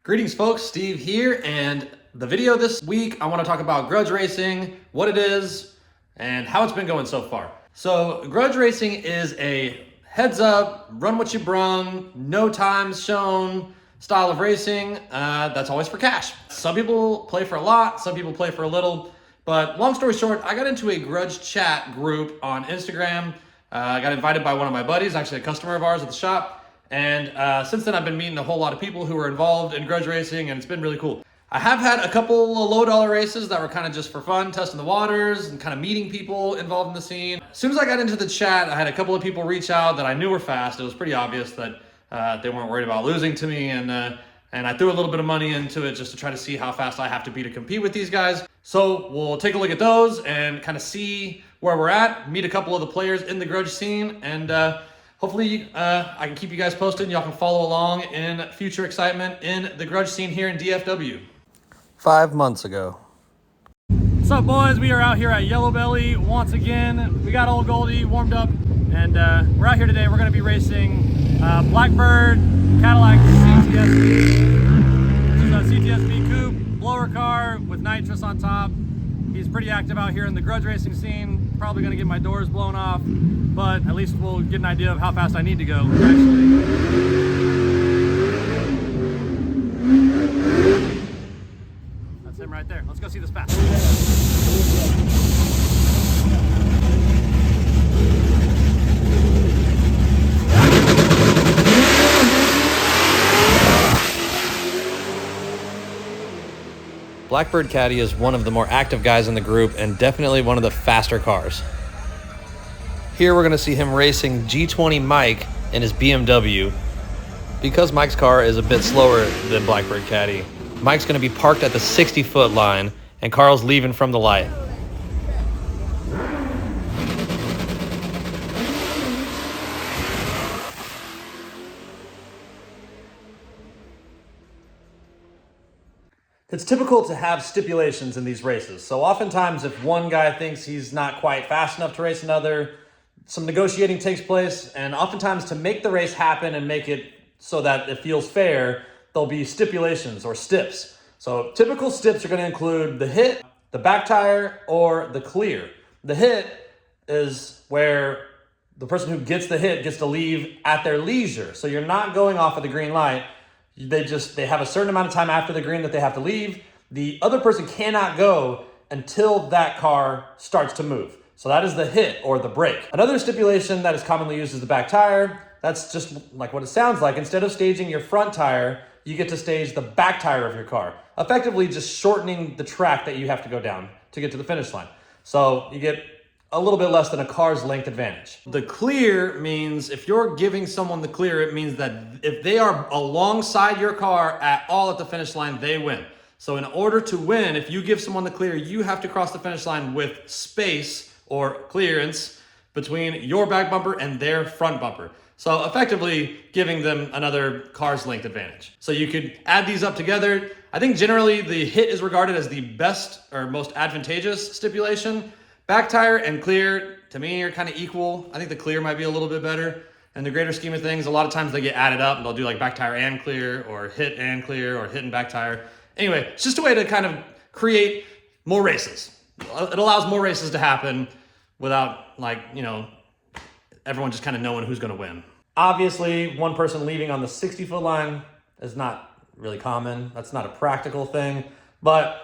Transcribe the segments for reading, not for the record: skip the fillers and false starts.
Greetings folks, Steve here, and the video this week I want to talk about Grudge racing, what it is, and how it's been going so far. So Grudge racing is a heads up, run what you brung, no times shown style of racing that's always for cash. Some people play for a lot, some people play for a little, but long story short, I got into a Grudge chat group on Instagram. I got invited by one of my buddies, actually a customer of ours at the shop. And since then, I've been meeting a whole lot of people who are involved in Grudge racing, and it's been really cool. I have had a couple of low-dollar races that were kind of just for fun, testing the waters and kind of meeting people involved in the scene. As soon as I got into the chat, I had a couple of people reach out that I knew were fast. It was pretty obvious that they weren't worried about losing to me, and I threw a little bit of money into it just to try to see how fast I have to be to compete with these guys. So we'll take a look at those and kind of see where we're at, meet a couple of the players in the Grudge scene, and hopefully I can keep you guys posted and y'all can follow along in future excitement in the Grudge scene here in DFW. 5 months ago. What's up, boys? We are out here at Yellowbelly once again. We got old Goldie warmed up, and we're out here today. We're going to be racing Blackbird Cadillac CTSV. This is a CTSV coupe, blower car with nitrous on top. He's pretty active out here in the Grudge racing scene. Probably going to get my doors blown off, but at least we'll get an idea of how fast I need to go, actually. That's him right there. Let's go see this fast. Blackbird Caddy is one of the more active guys in the group and definitely one of the faster cars. Here we're going to see him racing G20 Mike in his BMW. Because Mike's car is a bit slower than Blackbird Caddy, Mike's going to be parked at the 60-foot line and Carl's leaving from the light. It's typical to have stipulations in these races. So oftentimes if one guy thinks he's not quite fast enough to race another, some negotiating takes place, and oftentimes to make the race happen and make it so that it feels fair, there'll be stipulations or stips. So typical stips are going to include the hit, the back tire, or the clear. The hit is where the person who gets the hit gets to leave at their leisure. So you're not going off of the green light. They have a certain amount of time after the green that they have to leave. The other person cannot go until that car starts to move. So that is the hit or the brake. Another stipulation that is commonly used is the back tire. That's just like what it sounds like. Instead of staging your front tire, you get to stage the back tire of your car, effectively just shortening the track that you have to go down to get to the finish line. So you get a little bit less than a car's length advantage. The clear means if you're giving someone the clear, it means that if they are alongside your car at all at the finish line, they win. So in order to win, if you give someone the clear, you have to cross the finish line with space or clearance between your back bumper and their front bumper. So effectively giving them another car's length advantage. So you could add these up together. I think generally the hit is regarded as the best or most advantageous stipulation. Back tire and clear, to me, are kind of equal. I think the clear might be a little bit better. In the greater scheme of things, a lot of times they get added up and they'll do like back tire and clear, or hit and clear, or hit and back tire. Anyway, it's just a way to kind of create more races. It allows more races to happen without everyone just kind of knowing who's going to win. Obviously, one person leaving on the 60-foot line is not really common. That's not a practical thing, but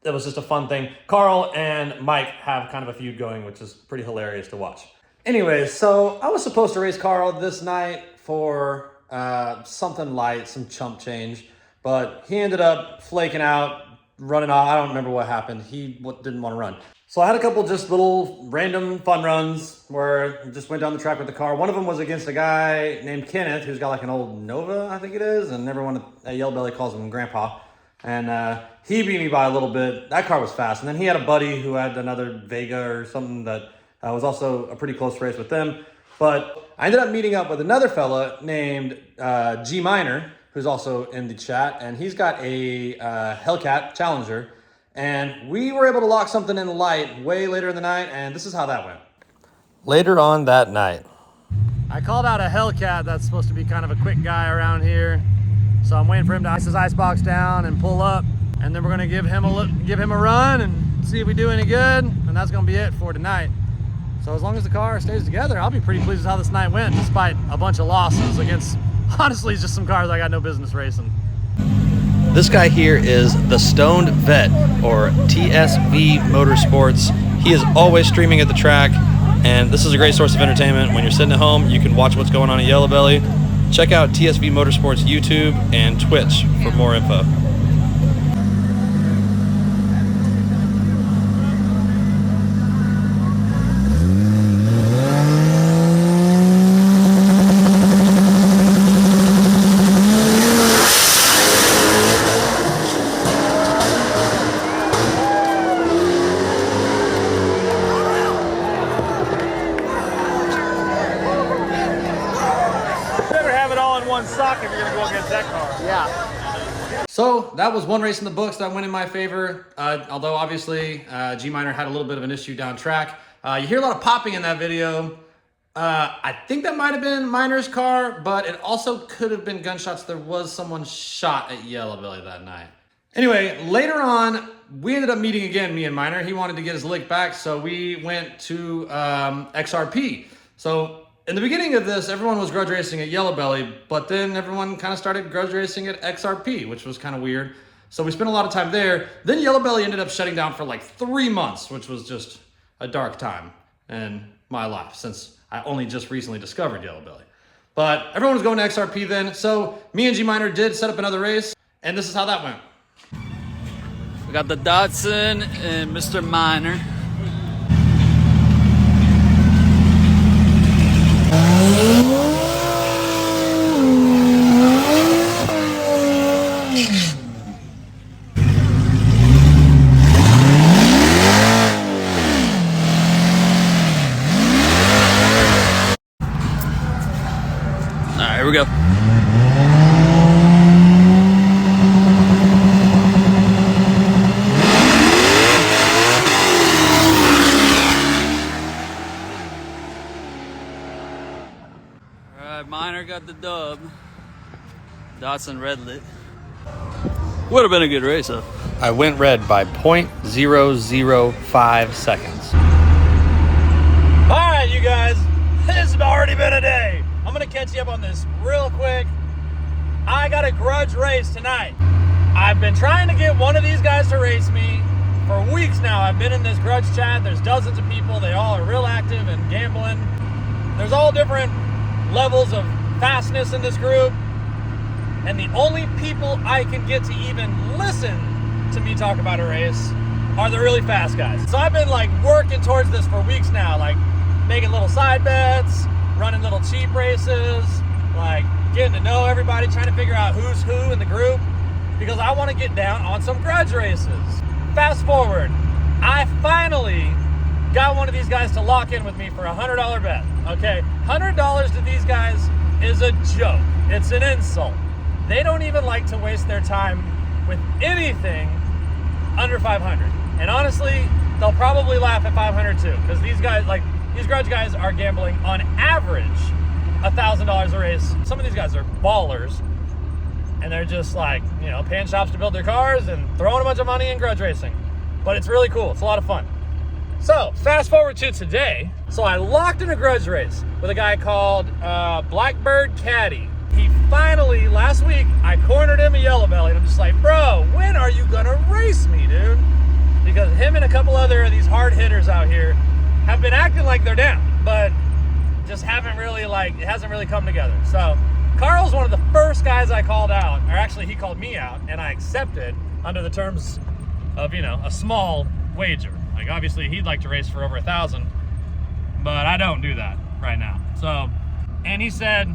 it was just a fun thing. Carl and Mike have kind of a feud going, which is pretty hilarious to watch. Anyways, so I was supposed to race Carl this night for something light, some chump change, but he ended up flaking out, running off. I don't remember what happened. He didn't want to run. So I had a couple just little random fun runs where I just went down the track with the car. One of them was against a guy named Kenneth, who's got like an old Nova, I think it is, and everyone at Yellowbelly calls him Grandpa. And he beat me by a little bit. That car was fast. And then he had a buddy who had another Vega or something that was also a pretty close race with them. But I ended up meeting up with another fella named G Minor, who's also in the chat. And he's got a Hellcat Challenger. And we were able to lock something in the light way later in the night. And this is how that went. Later on that night. I called out a Hellcat that's supposed to be kind of a quick guy around here. So I'm waiting for him to ice his icebox down and pull up, and then we're gonna give him a run and see if we do any good, and that's gonna be it for tonight. So as long as the car stays together, I'll be pretty pleased with how this night went, despite a bunch of losses against, honestly, just some cars I got no business racing. This guy here is the Stoned Vet, or TSV Motorsports. He is always streaming at the track, and this is a great source of entertainment. When you're sitting at home, you can watch what's going on at Yellowbelly. Check out TSV Motorsports YouTube and Twitch for more info. Sock if you're gonna go against that car. Yeah. So that was one race in the books that went in my favor. Although obviously G Minor had a little bit of an issue down track. You hear a lot of popping in that video. I think that might have been Minor's car, but it also could have been gunshots. There was someone shot at Yellowbelly that night. Anyway, later on, we ended up meeting again, me and Minor. He wanted to get his lick back, so we went to XRP. So in the beginning of this, everyone was grudge racing at Yellowbelly, but then everyone kind of started grudge racing at XRP, which was kind of weird. So we spent a lot of time there. Then Yellowbelly ended up shutting down for like 3 months, which was just a dark time in my life since I only just recently discovered Yellowbelly. But everyone was going to XRP then. So me and G Minor did set up another race, and this is how that went. We got the Datsun and Mr. Minor. Alright, here we go. Minor got the dub. Datsun red lit. Would have been a good race though. I went red by 0.005 seconds. All right, you guys, it's already been a day. I'm gonna catch you up on this real quick. I got a grudge race tonight. I've been trying to get one of these guys to race me for weeks now. I've been in this grudge chat. There's dozens of people. They all are real active and gambling. There's all different levels of fastness in this group, and the only people I can get to even listen to me talk about a race are the really fast guys. So I've been like working towards this for weeks now, like making little side bets, running little cheap races, like getting to know everybody, trying to figure out who's who in the group, because I want to get down on some grudge races. Fast forward, I finally got one of these guys to lock in with me for a $100 bet. Okay, $100 to these guys is a joke. It's an insult. They don't even like to waste their time with anything under 500. And honestly, they'll probably laugh at 500 too, because these guys, like these grudge guys, are gambling on average $1,000 a race. Some of these guys are ballers, and they're just like, you know, paying shops to build their cars and throwing a bunch of money in grudge racing. But it's really cool. It's a lot of fun. So fast forward to today. So I locked in a grudge race with a guy called Blackbird Caddy. He finally, last week, I cornered him at Yellowbelly, and I'm just like, bro, when are you gonna race me, dude? Because him and a couple other of these hard hitters out here have been acting like they're down, but just haven't really, like, it hasn't really come together. So Carl's one of the first guys I called out, or actually he called me out, and I accepted under the terms of, you know, a small wager. Like, obviously he'd like to race for over 1,000, but I don't do that right now. So, and he said,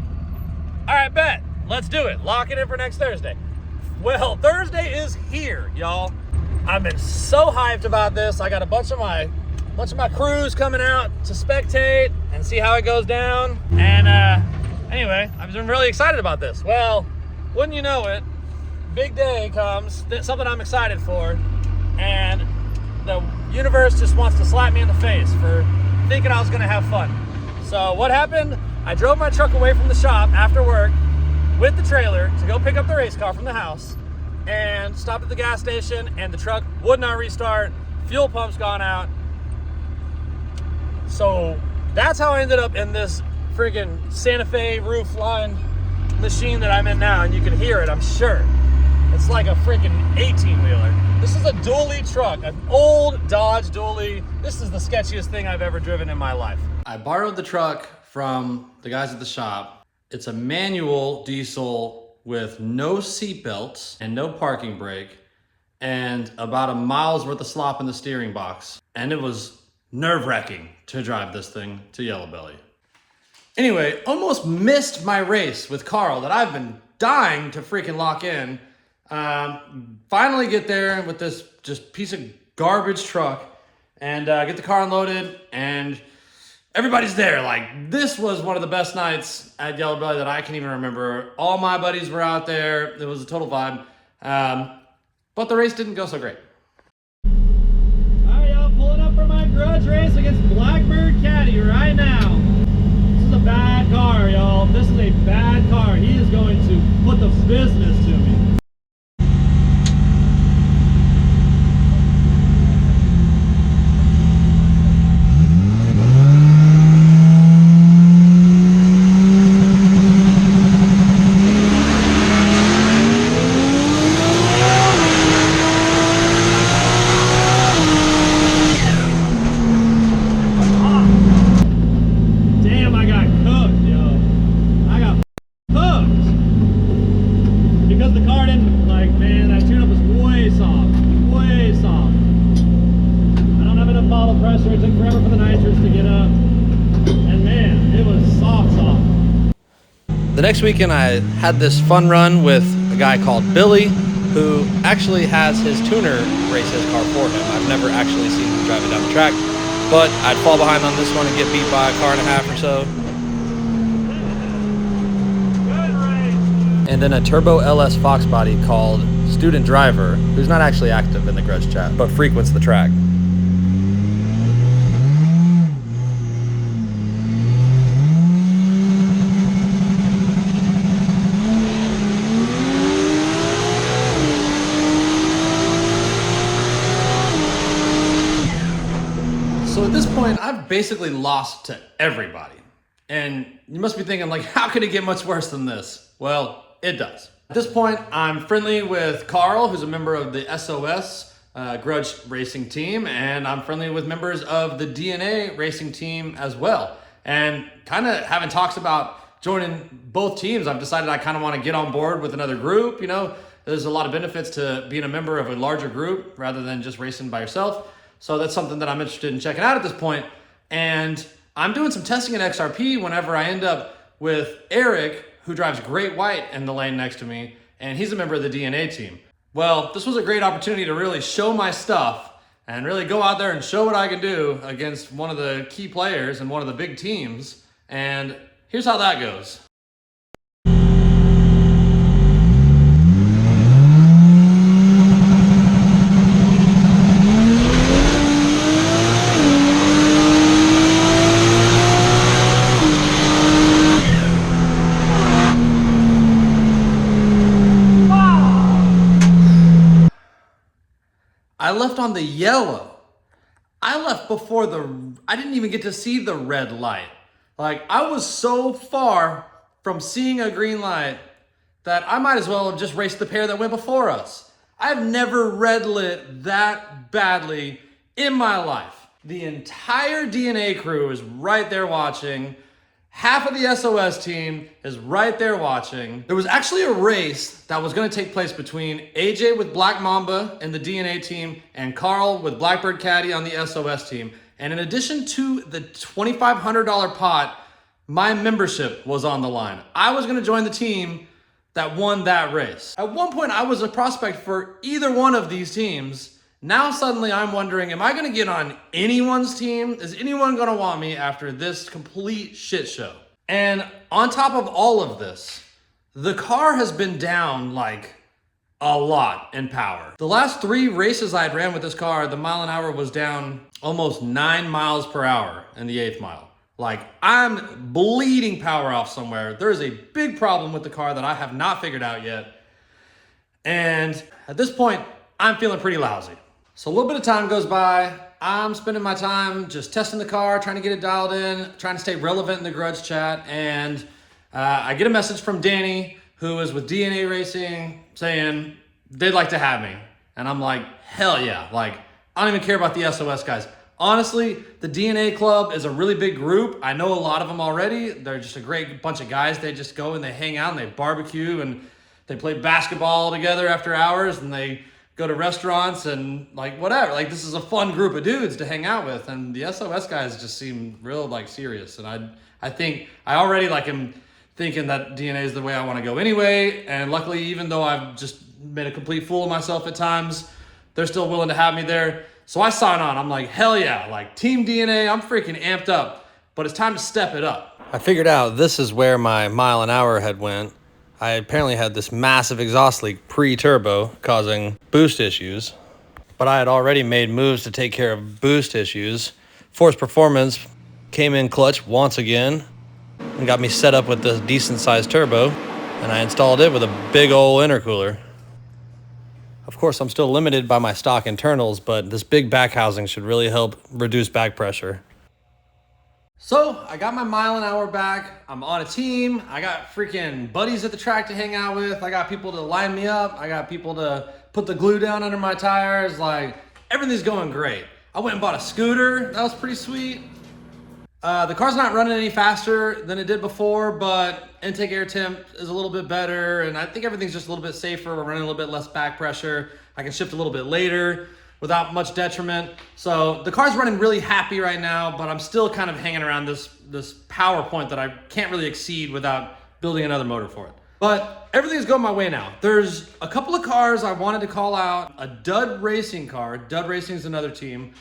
all right, bet, let's do it. Lock it in for next Thursday. Well, Thursday is here, y'all. I've been so hyped about this. I got a bunch of my crews coming out to spectate and see how it goes down. And anyway, I've been really excited about this. Well, wouldn't you know it, big day comes, something I'm excited for, and the universe just wants to slap me in the face for thinking I was gonna have fun. So what happened? I drove my truck away from the shop after work, with the trailer to go pick up the race car from the house and stopped at the gas station, and the truck would not restart. Fuel pump's gone out. So that's how I ended up in this friggin' Santa Fe roofline machine that I'm in now, and you can hear it, I'm sure. It's like a freaking 18-wheeler. This is a dually truck, an old Dodge dually. This is the sketchiest thing I've ever driven in my life. I borrowed the truck from the guys at the shop. It's a manual diesel with no seat belts and no parking brake and about a mile's worth of slop in the steering box. And it was nerve-wracking to drive this thing to Yellowbelly. Anyway, almost missed my race with Carl that I've been dying to freaking lock in. Finally get there with this just piece of garbage truck and get the car unloaded, and everybody's there. Like, this was one of the best nights at Yellowbelly that I can even remember. All my buddies were out there. It was a total vibe. But the race didn't go so great. Alright, y'all, pulling up for my Grudge race against Blackbird Caddy right now. This is a bad car, y'all. This is a bad car. He is going to put the business to me. Pressure. It took forever for the nitrous to get up, and man, it was soft. The next weekend I had this fun run with a guy called Billy, who actually has his tuner race his car for him. I've never actually seen him drive it down the track, but I'd fall behind on this one and get beat by a car and a half or so. And then a Turbo LS Fox body called Student Driver, who's not actually active in the Grudge chat, but frequents the track. So at this point, I've basically lost to everybody. And you must be thinking, like, how could it get much worse than this? Well, it does. At this point, I'm friendly with Carl, who's a member of the SOS Grudge racing team, and I'm friendly with members of the DNA racing team as well. And kind of having talks about joining both teams, I've decided I kind of want to get on board with another group. You know, there's a lot of benefits to being a member of a larger group rather than just racing by yourself. So that's something that I'm interested in checking out at this point. And I'm doing some testing at XRP whenever I end up with Eric, who drives Great White in the lane next to me, and he's a member of the DNA team. Well, this was a great opportunity to really show my stuff and really go out there and show what I can do against one of the key players and one of the big teams. And here's how that goes. I left on the yellow. I left before I didn't even get to see the red light. Like, I was so far from seeing a green light that I might as well have just raced the pair that went before us. I've never red lit that badly in my life. The entire DNA crew is right there watching. Half of the SOS team is right there watching. There was actually a race that was going to take place between AJ with Black Mamba and the DNA team and Carl with Blackbird Caddy on the SOS team. And in addition to the $2,500 pot, my membership was on the line. I was going to join the team that won that race. At one point, I was a prospect for either one of these teams. Now suddenly I'm wondering, am I going to get on anyone's team? Is anyone going to want me after this complete shit show? And on top of all of this, the car has been down like a lot in power. The last 3 races I had ran with this car, the mile an hour was down almost 9 miles per hour in the 8th mile. Like, I'm bleeding power off somewhere. There is a big problem with the car that I have not figured out yet. And at this point, I'm feeling pretty lousy. So a little bit of time goes by. I'm spending my time just testing the car, trying to get it dialed in, trying to stay relevant in the Grudge chat. And I get a message from Danny, who is with DNA Racing, saying they'd like to have me. And I'm like, hell yeah. Like, I don't even care about the SOS guys. Honestly, the DNA Club is a really big group. I know a lot of them already. They're just a great bunch of guys. They just go and they hang out and they barbecue and they play basketball together after hours and they go to restaurants and like whatever. Like, this is a fun group of dudes to hang out with. And the SOS guys just seem real like serious. And I think I already like am thinking that DNA is the way I want to go anyway. And luckily, even though I've just made a complete fool of myself at times, they're still willing to have me there. So I sign on. I'm like, hell yeah, like Team DNA, I'm freaking amped up, but it's time to step it up. I figured out this is where my mile an hour had went. I apparently had this massive exhaust leak pre-turbo causing boost issues, but I had already made moves to take care of boost issues. Force Performance came in clutch once again and got me set up with this decent sized turbo, and I installed it with a big old intercooler. Of course, I'm still limited by my stock internals, but this big back housing should really help reduce back pressure. So I got my mile an hour back. I'm on a team. I got freaking buddies at the track to hang out with. I got people to line me up. I got people to put the glue down under my tires. Like, everything's going great. I went and bought a scooter. That was pretty sweet. The car's not running any faster than it did before, but intake air temp is a little bit better, and I think everything's just a little bit safer. We're running a little bit less back pressure. I can shift a little bit later without much detriment. So the car's running really happy right now, but I'm still kind of hanging around this power point that I can't really exceed without building another motor for it. But everything's going my way now. There's a couple of cars I wanted to call out. A Dud Racing car. Dud Racing is another team.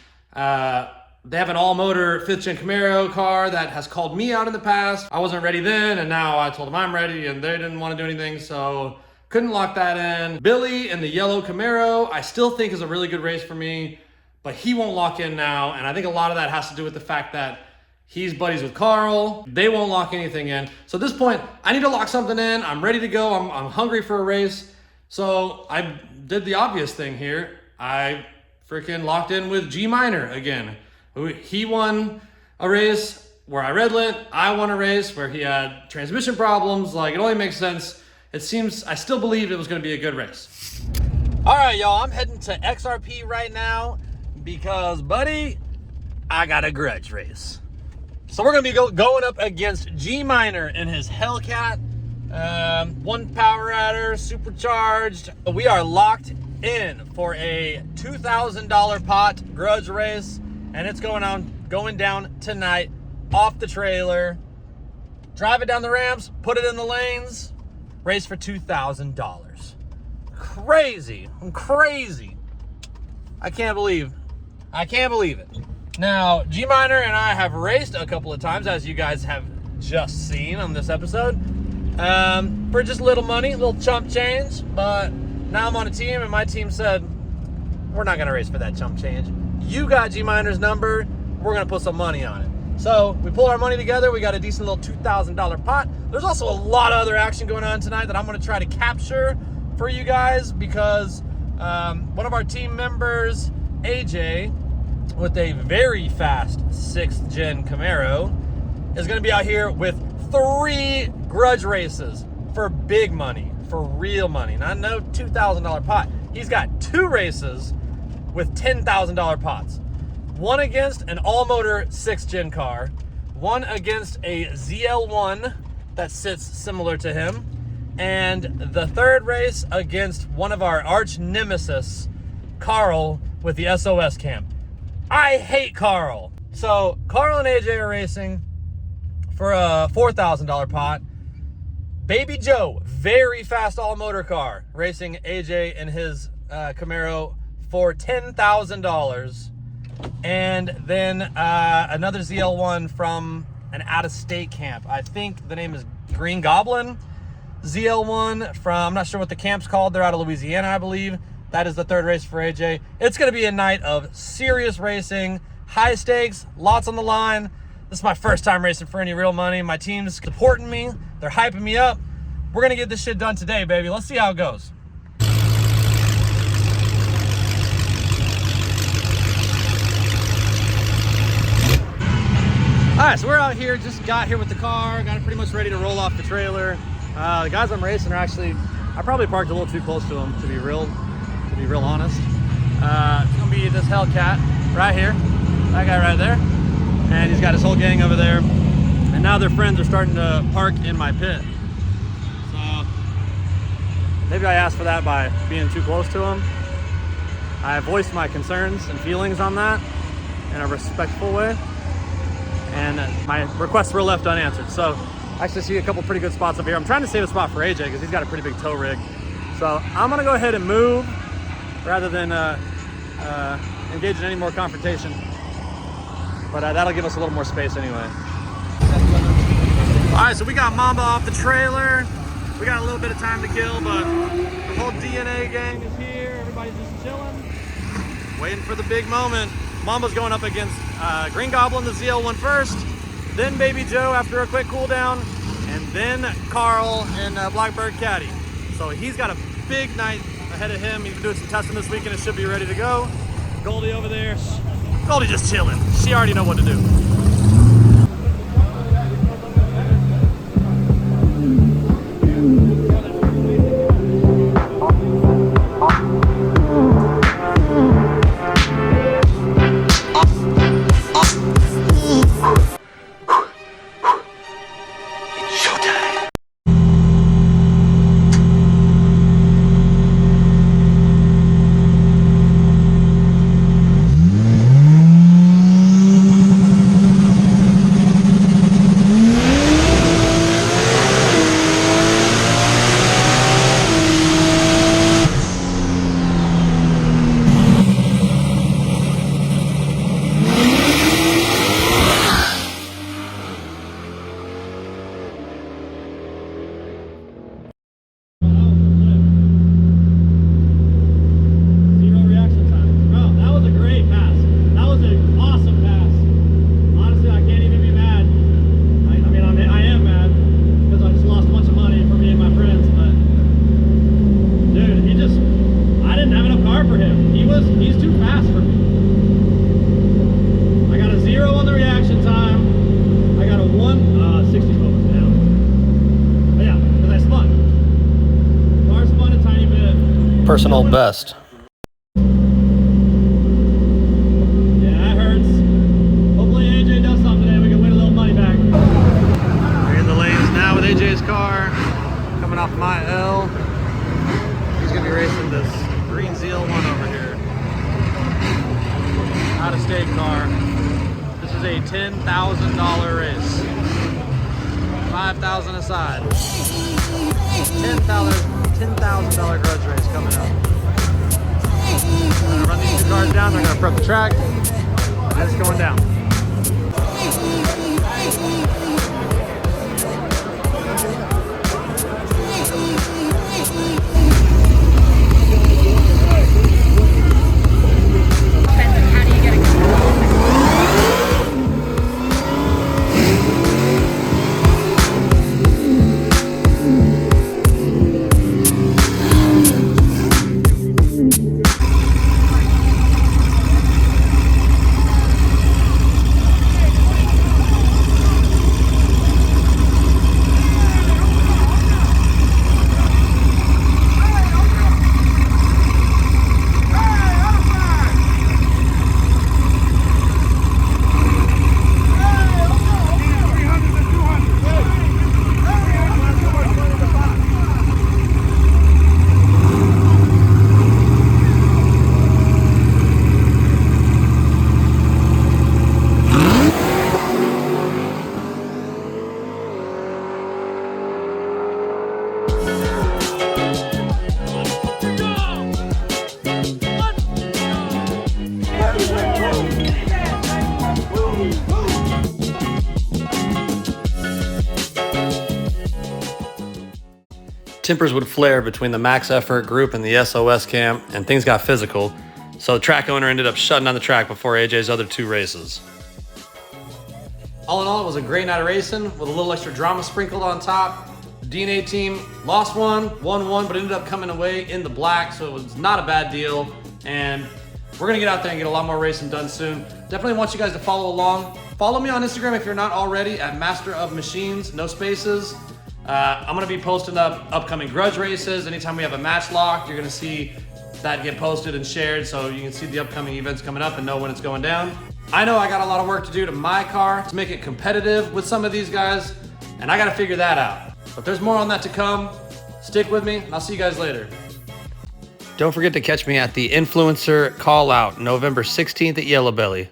They have an all-motor 5th gen Camaro car that has called me out in the past. I wasn't ready then, and now I told them I'm ready, and they didn't want to do anything, so couldn't lock that in. Billy in the yellow Camaro, I still think is a really good race for me, but he won't lock in now, and I think a lot of that has to do with the fact that he's buddies with Carl. They won't lock anything in. So at this point, I need to lock something in. I'm ready to go. I'm hungry for a race. So I did the obvious thing here. I freaking locked in with G Minor again. He won a race where I red lit. I won a race where he had transmission problems. Like, it only makes sense. It seems, I still believed it was going to be a good race. All right, y'all, I'm heading to XRP right now because, buddy, I got a Grudge race. So we're going to be going up against G Minor in his Hellcat. One power adder, supercharged. We are locked in for a $2,000 pot Grudge race. And it's going down tonight off the trailer. Drive it down the ramps, put it in the lanes, race for $2,000. Crazy. I'm crazy. I can't believe it. Now, G Minor and I have raced a couple of times, as you guys have just seen on this episode, for just little money, little chump change. But now I'm on a team, and my team said, we're not going to race for that chump change. You got G Minor's number, we're gonna put some money on it. So we pull our money together, we got a decent little $2,000 pot. There's also a lot of other action going on tonight that I'm gonna try to capture for you guys because one of our team members, AJ, with a very fast 6th gen Camaro, is gonna be out here with 3 Grudge races for big money, for real money. Not no $2,000 pot. He's got 2 races with $10,000 pots. One against an all-motor 6th gen car, one against a ZL1 that sits similar to him, and the third race against one of our arch nemesis, Carl, with the SOS cam. I hate Carl. So Carl and AJ are racing for a $4,000 pot. Baby Joe, very fast all-motor car, racing AJ in his Camaro for $10,000, and then another ZL1 from an out-of-state camp. I think the name is Green Goblin. ZL1 from, I'm not sure what the camp's called. They're out of Louisiana, I believe. That is the third race for AJ. It's going to be a night of serious racing, high stakes, lots on the line. This is my first time racing for any real money. My team's supporting me. They're hyping me up. We're gonna get this shit done today, baby. Let's see how it goes. All right, so we're out here, just got here with the car, got it pretty much ready to roll off the trailer. The guys I'm racing are actually, I probably parked a little too close to them, to be real honest. It's gonna be this Hellcat right here, that guy right there. And he's got his whole gang over there. And now their friends are starting to park in my pit. So maybe I asked for that by being too close to them. I voiced my concerns and feelings on that in a respectful way. And my requests were left unanswered. So I actually see a couple pretty good spots up here. I'm trying to save a spot for AJ because he's got a pretty big tow rig. So I'm gonna go ahead and move rather than engage in any more confrontation. But that'll give us a little more space anyway. All right, so we got Mamba off the trailer. We got a little bit of time to kill, but the whole DNA gang is here. Everybody's just chilling, waiting for the big moment. Mamba's going up against Green Goblin, the ZL1 first, then Baby Joe after a quick cool down, and then Carl and Blackbird Caddy. So he's got a big night ahead of him. He's been doing some testing this weekend and should be ready to go. Goldie over there, Goldie just chilling. She already know what to do. Personal best. Yeah, that hurts. Hopefully AJ does something today. We can win a little money back. We're in the lanes now with AJ's car. Coming off my L. He's going to be racing this green ZL1 over here. Out of state car. This is a $10,000 race. $5,000 aside. $10,000 grudge race coming up. I'm gonna run these two cars down, they're gonna prep the track, and it's going down. Tempers would flare between the max effort group and the SOS camp, and things got physical, so the track owner ended up shutting down the track before AJ's other two races. All in all, it was a great night of racing with a little extra drama sprinkled on top. The DNA team lost one, won one, but ended up coming away in the black, so it was not a bad deal. And we're gonna get out there and get a lot more racing done soon. Definitely want you guys to follow along. Follow me on Instagram if you're not already at Master of Machines, no spaces. I'm gonna be posting up upcoming Grudge races. Anytime we have a match locked, you're gonna see that get posted and shared so you can see the upcoming events coming up and know when it's going down. I know I got a lot of work to do to my car to make it competitive with some of these guys, and I gotta figure that out. But there's more on that to come. Stick with me, and I'll see you guys later. Don't forget to catch me at the Influencer Call Out, November 16th at Yellowbelly.